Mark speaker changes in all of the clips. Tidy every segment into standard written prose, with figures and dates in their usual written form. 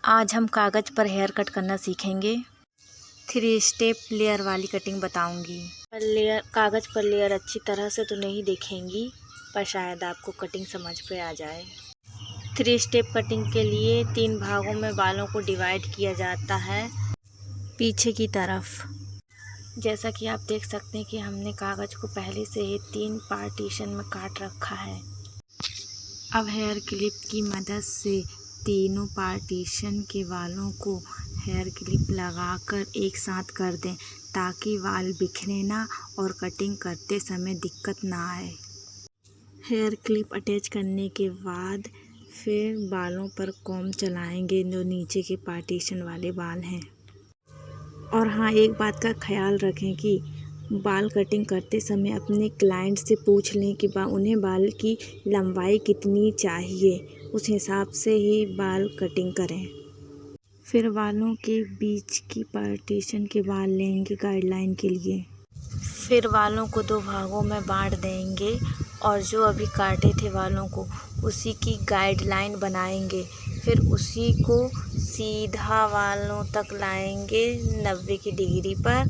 Speaker 1: आज हम कागज़ पर हेयर कट करना सीखेंगे। 3 स्टेप लेयर वाली कटिंग बताऊंगी। कागज़ पर लेयर अच्छी तरह से तो नहीं दिखेंगी, पर शायद आपको कटिंग समझ पे आ जाए। 3 स्टेप कटिंग के लिए 3 भागों में बालों को डिवाइड किया जाता है पीछे की तरफ। जैसा कि आप देख सकते हैं कि हमने कागज़ को पहले से ही 3 पार्टीशन में काट रखा है। अब हेयर क्लिप की मदद से तीनों पार्टीशन के बालों को हेयर क्लिप लगाकर एक साथ कर दें, ताकि बाल बिखरे ना और कटिंग करते समय दिक्कत ना आए। हेयर क्लिप अटैच करने के बाद फिर बालों पर कॉम्ब चलाएंगे, जो नीचे के पार्टीशन वाले बाल हैं। और हाँ, एक बात का ख्याल रखें कि बाल कटिंग करते समय अपने क्लाइंट से पूछ लें कि उन्हें बाल की लंबाई कितनी चाहिए, उस हिसाब से ही बाल कटिंग करें। फिर बालों के बीच की पार्टीशन के बाल लेंगे गाइडलाइन के लिए। फिर बालों को 2 भागों में बांट देंगे और जो अभी काटे थे बालों को उसी की गाइडलाइन बनाएंगे। फिर उसी को सीधा बालों तक लाएंगे 90 की डिग्री पर,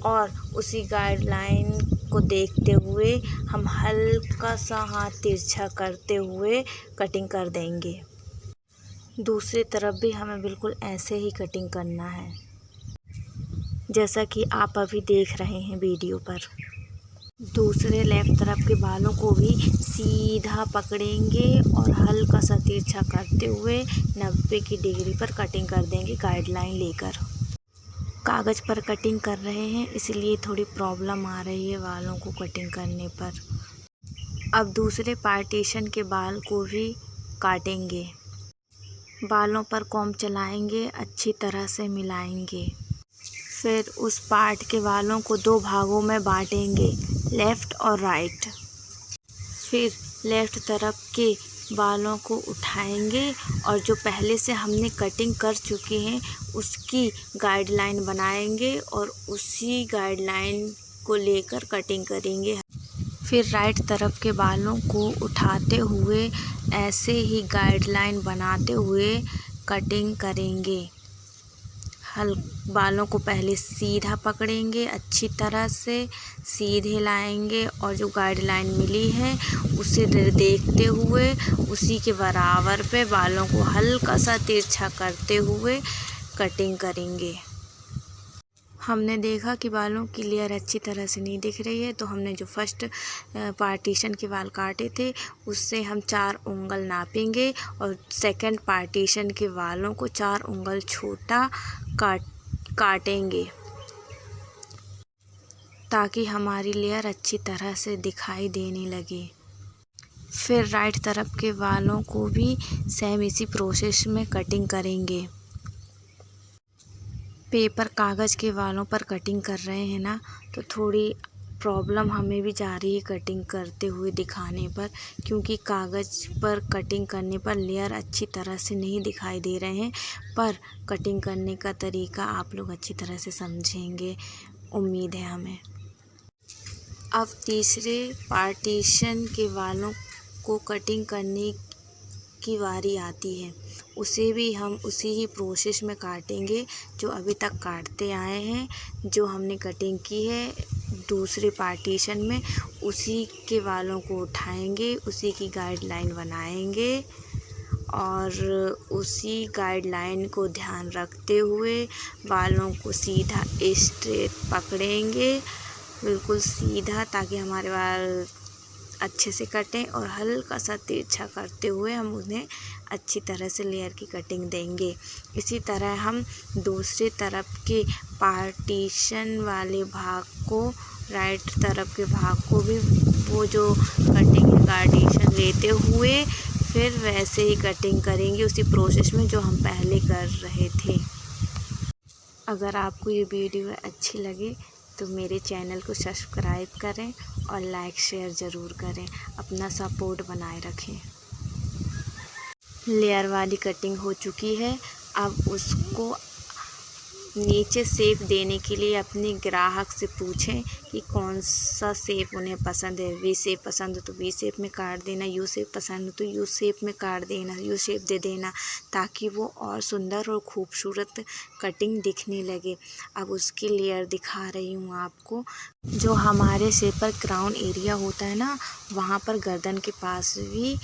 Speaker 1: और उसी गाइडलाइन को देखते हुए हम हल्का सा हाथ तिरछा करते हुए कटिंग कर देंगे। दूसरी तरफ भी हमें बिल्कुल ऐसे ही कटिंग करना है, जैसा कि आप अभी देख रहे हैं वीडियो पर। दूसरे लेफ्ट तरफ के बालों को भी सीधा पकड़ेंगे और हल्का सा तिरछा करते हुए 90 की डिग्री पर कटिंग कर देंगे गाइडलाइन लेकर। कागज़ पर कटिंग कर रहे हैं, इसलिए थोड़ी प्रॉब्लम आ रही है बालों को कटिंग करने पर। अब दूसरे पार्टीशन के बाल को भी काटेंगे। बालों पर कॉम्ब चलाएंगे, अच्छी तरह से मिलाएंगे। फिर उस पार्ट के बालों को 2 भागों में बांटेंगे, लेफ़्ट और राइट। फिर लेफ़्ट तरफ के बालों को उठाएंगे और जो पहले से हमने कटिंग कर चुके हैं उसकी गाइडलाइन बनाएंगे और उसी गाइडलाइन को लेकर कटिंग करेंगे। फिर राइट तरफ के बालों को उठाते हुए ऐसे ही गाइडलाइन बनाते हुए कटिंग करेंगे। बालों को पहले सीधा पकड़ेंगे, अच्छी तरह से सीधे लाएंगे और जो गाइडलाइन मिली है उसे देखते हुए उसी के बराबर पे बालों को हल्का सा तिरछा करते हुए कटिंग करेंगे। हमने देखा कि बालों की लेयर अच्छी तरह से नहीं दिख रही है, तो हमने जो फर्स्ट पार्टीशन के बाल काटे थे उससे हम 4 उंगल नापेंगे और सेकंड पार्टीशन के बालों को 4 उंगल छोटा काटेंगे, ताकि हमारी लेयर अच्छी तरह से दिखाई देने लगे। फिर राइट तरफ के बालों को भी सेम इसी प्रोसेस में कटिंग करेंगे। पेपर कागज़ के बालों पर कटिंग कर रहे हैं ना, तो थोड़ी प्रॉब्लम हमें भी जा रही है कटिंग करते हुए दिखाने पर, क्योंकि कागज़ पर कटिंग करने पर लेयर अच्छी तरह से नहीं दिखाई दे रहे हैं। पर कटिंग करने का तरीका आप लोग अच्छी तरह से समझेंगे, उम्मीद है हमें। अब तीसरे पार्टीशन के बालों को कटिंग करने की बारी आती है। उसे भी हम उसी ही प्रोसेस में काटेंगे जो अभी तक काटते आए हैं। जो हमने कटिंग की है दूसरे पार्टीशन में, उसी के बालों को उठाएंगे, उसी की गाइडलाइन बनाएंगे और उसी गाइडलाइन को ध्यान रखते हुए बालों को सीधा स्ट्रेट पकड़ेंगे, बिल्कुल सीधा, ताकि हमारे बाल अच्छे से कटें और हल्का सा तिरछा करते हुए हम उन्हें अच्छी तरह से लेयर की कटिंग देंगे। इसी तरह हम दूसरे तरफ के पार्टीशन वाले भाग को, राइट तरफ के भाग को भी वो जो कटिंग है गार्डिशन लेते हुए फिर वैसे ही कटिंग करेंगे उसी प्रोसेस में जो हम पहले कर रहे थे। अगर आपको ये वीडियो अच्छी लगे तो मेरे चैनल को सब्सक्राइब करें और लाइक शेयर ज़रूर करें, अपना सपोर्ट बनाए रखें। लेयर वाली कटिंग हो चुकी है, अब उसको नीचे शेप देने के लिए अपने ग्राहक से पूछें कि कौन सा शेप उन्हें पसंद है। वी शेप पसंद हो तो वी शेप में काट देना, यू शेप पसंद हो तो यू शेप में काट देना, यू शेप दे देना, ताकि वो और सुंदर और खूबसूरत कटिंग दिखने लगे। अब उसकी लेयर दिखा रही हूँ आपको। जो हमारे सिर पर क्राउन एरिया होता है ना, वहाँ पर गर्दन के पास भी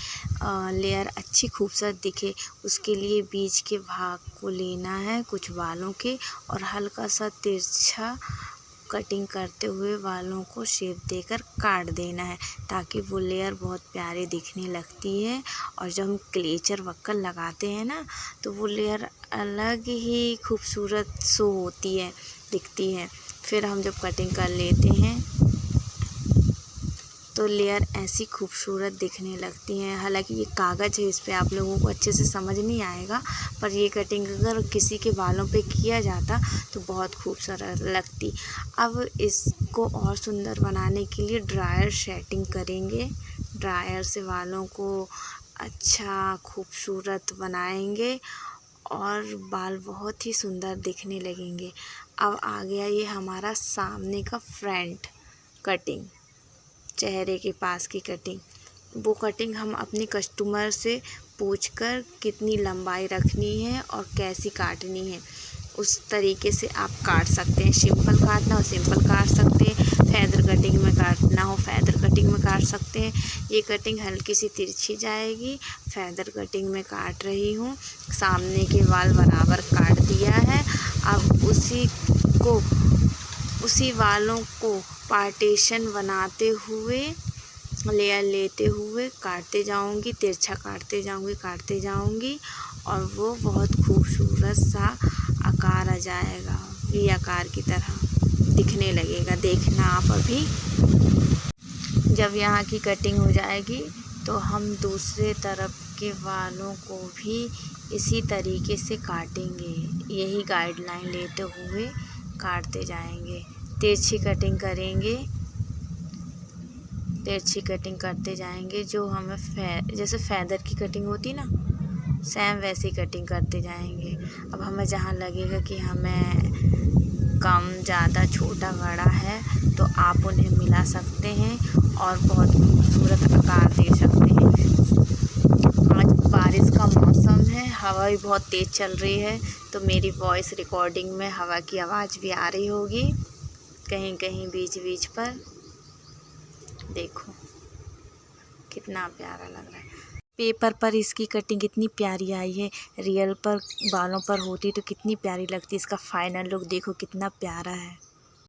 Speaker 1: लेयर अच्छी खूबसूरत दिखे, उसके लिए बीच के भाग को लेना है कुछ बालों के, और हल्का सा तिरछा कटिंग करते हुए बालों को शेप देकर काट देना है, ताकि वो लेयर बहुत प्यारे दिखने लगती है। और जब हम क्लेचर वक्कर लगाते हैं ना, तो वो लेयर अलग ही खूबसूरत शो होती है, दिखती है। फिर हम जब कटिंग कर लेते हैं तो लेयर ऐसी खूबसूरत दिखने लगती हैं। हालांकि ये कागज़ है, इस पे आप लोगों को अच्छे से समझ नहीं आएगा, पर ये कटिंग अगर किसी के बालों पे किया जाता तो बहुत खूबसूरत लगती। अब इसको और सुंदर बनाने के लिए ड्रायर सेटिंग करेंगे। ड्रायर से बालों को अच्छा खूबसूरत बनाएंगे और बाल बहुत ही सुंदर दिखने लगेंगे। अब आ गया ये हमारा सामने का फ्रंट कटिंग, चेहरे के पास की कटिंग। वो कटिंग हम अपने कस्टमर से पूछकर कितनी लंबाई रखनी है और कैसी काटनी है, उस तरीके से आप काट सकते हैं। सिंपल काटना हो सिंपल काट सकते हैं, फैदर कटिंग में काटना हो फैदर कटिंग में काट सकते हैं। ये कटिंग हल्की सी तिरछी जाएगी, फैदर कटिंग में काट रही हूँ। सामने के बाल बराबर काट दिया है। अब उसी वालों को पार्टीशन बनाते हुए, लेयर लेते हुए काटते जाऊंगी, तिरछा काटते जाऊंगी और वो बहुत खूबसूरत सा आकार आ जाएगा, वी आकार की तरह दिखने लगेगा। देखना आप अभी। जब यहाँ की कटिंग हो जाएगी तो हम दूसरे तरफ के बालों को भी इसी तरीके से काटेंगे। यही गाइडलाइन लेते हुए काटते जाएंगे, तिरछी कटिंग करेंगे, तिरछी कटिंग करते जाएंगे। जो हमें जैसे फैदर की कटिंग होती ना, सेम वैसी कटिंग करते जाएंगे। अब हमें जहाँ लगेगा कि हमें कम ज़्यादा छोटा बड़ा है तो आप उन्हें मिला सकते हैं और बहुत खूबसूरत आकार दे सकते हैं। आज बारिश का मौसम है, हवा भी बहुत तेज़ चल रही है, तो मेरी वॉइस रिकॉर्डिंग में हवा की आवाज़ भी आ रही होगी कहीं कहीं बीच बीच पर। देखो कितना प्यारा लग रहा है। पेपर पर इसकी कटिंग कितनी प्यारी आई है, रियल पर बालों पर होती तो कितनी प्यारी लगती। इसका फाइनल लुक देखो कितना प्यारा है।